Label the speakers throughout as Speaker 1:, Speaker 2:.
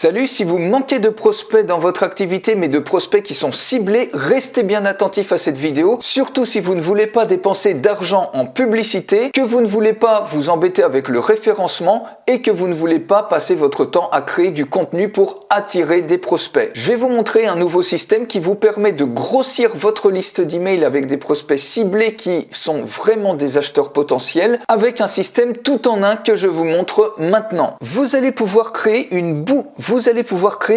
Speaker 1: Salut, si vous manquez de prospects dans votre activité, mais de prospects qui sont ciblés, restez bien attentifs à cette vidéo, surtout si vous ne voulez pas dépenser d'argent en publicité, que vous ne voulez pas vous embêter avec le référencement et que vous ne voulez pas passer votre temps à créer du contenu pour attirer des prospects. Je vais vous montrer un nouveau système qui vous permet de grossir votre liste d'emails avec des prospects ciblés qui sont vraiment des acheteurs potentiels, avec un système tout en un que je vous montre maintenant. Vous allez pouvoir créer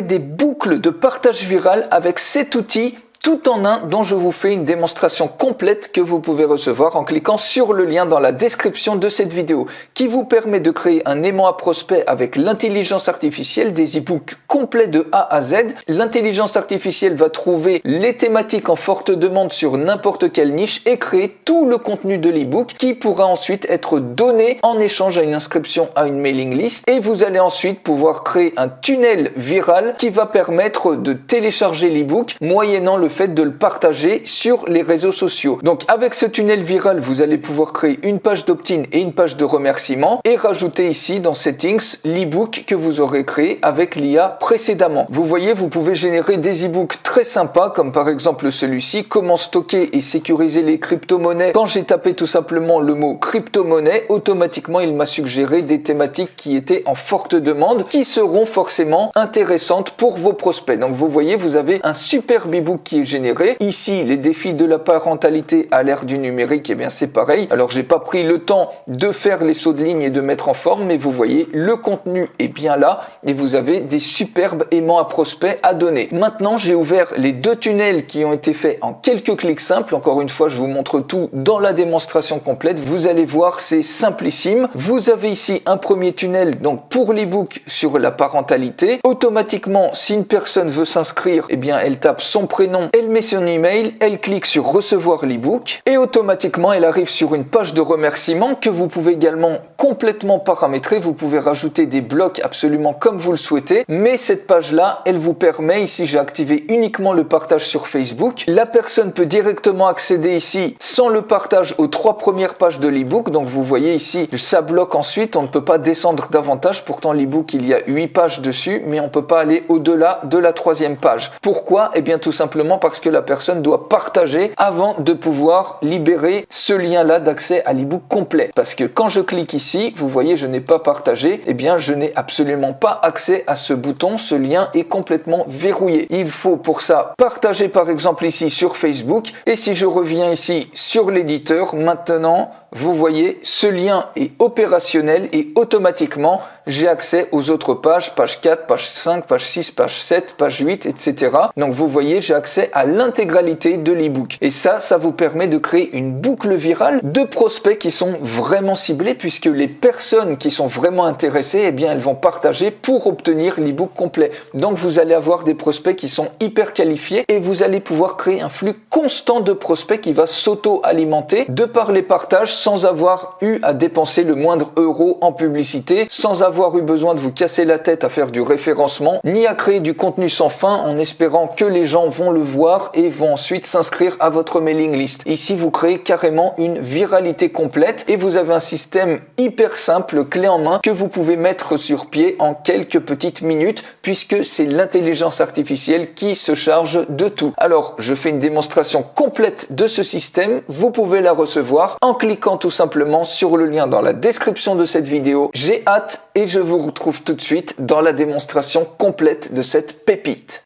Speaker 1: des boucles de partage viral avec cet outil tout en un dont je vous fais une démonstration complète que vous pouvez recevoir en cliquant sur le lien dans la description de cette vidéo qui vous permet de créer un aimant à prospect avec l'intelligence artificielle, des e-books complets de A à Z. L'intelligence artificielle va trouver les thématiques en forte demande sur n'importe quelle niche et créer tout le contenu de l'e-book qui pourra ensuite être donné en échange à une inscription à une mailing list, et vous allez ensuite pouvoir créer un tunnel viral qui va permettre de télécharger l'e-book moyennant le fait de le partager sur les réseaux sociaux. Donc avec ce tunnel viral, vous allez pouvoir créer une page d'opt-in et une page de remerciement et rajouter ici dans Settings l'e-book que vous aurez créé avec l'IA précédemment. Vous voyez, vous pouvez générer des e-books très sympas comme par exemple celui-ci, comment stocker et sécuriser les crypto-monnaies. Quand j'ai tapé tout simplement le mot crypto-monnaie, automatiquement il m'a suggéré des thématiques qui étaient en forte demande, qui seront forcément intéressantes pour vos prospects. Donc vous voyez, vous avez un superbe e-book qui est généré. Ici, les défis de la parentalité à l'ère du numérique, et bien c'est pareil. Alors j'ai pas pris le temps de faire les sauts de ligne et de mettre en forme, mais vous voyez, le contenu est bien là et vous avez des superbes aimants à prospects à donner. Maintenant, j'ai ouvert les deux tunnels qui ont été faits en quelques clics simples. Encore une fois, je vous montre tout dans la démonstration complète. Vous allez voir, c'est simplissime. Vous avez ici un premier tunnel donc pour l'e-book sur la parentalité. Automatiquement, si une personne veut s'inscrire, eh bien elle tape son prénom, elle met son email, elle clique sur recevoir l'e-book et automatiquement elle arrive sur une page de remerciement que vous pouvez également complètement paramétrer. Vous pouvez rajouter des blocs absolument comme vous le souhaitez, mais cette page là, elle vous permet, ici j'ai activé uniquement le partage sur Facebook. La personne peut directement accéder ici sans le partage aux 3 premières pages de l'e-book. Donc vous voyez ici, ça bloque ensuite, on ne peut pas descendre davantage. Pourtant l'e-book, il y a 8 pages dessus, mais on ne peut pas aller au-delà de la 3e page. Pourquoi? Eh bien tout simplement parce que la personne doit partager avant de pouvoir libérer ce lien-là d'accès à l'e-book complet. Parce que quand je clique ici, vous voyez, je n'ai pas partagé, eh bien je n'ai absolument pas accès à ce bouton, ce lien est complètement verrouillé. Il faut pour ça partager par exemple ici sur Facebook, et si je reviens ici sur l'éditeur, maintenant, vous voyez, ce lien est opérationnel et automatiquement, j'ai accès aux autres pages, page 4, page 5, page 6, page 7, page 8, etc. Donc vous voyez, j'ai accès à l'intégralité de l'e-book. Et ça vous permet de créer une boucle virale de prospects qui sont vraiment ciblés, puisque les personnes qui sont vraiment intéressées, eh bien, elles vont partager pour obtenir l'e-book complet. Donc vous allez avoir des prospects qui sont hyper qualifiés et vous allez pouvoir créer un flux constant de prospects qui va s'auto-alimenter de par les partages sans avoir eu à dépenser le moindre euro en publicité, sans avoir eu besoin de vous casser la tête à faire du référencement, ni à créer du contenu sans fin en espérant que les gens vont le voir et vont ensuite s'inscrire à votre mailing list. Ici, vous créez carrément une viralité complète et vous avez un système hyper simple, clé en main, que vous pouvez mettre sur pied en quelques petites minutes, puisque c'est l'intelligence artificielle qui se charge de tout. Alors, je fais une démonstration complète de ce système. Vous pouvez la recevoir en cliquant tout simplement sur le lien dans la description de cette vidéo. J'ai hâte et je vous retrouve tout de suite dans la démonstration complète de cette pépite.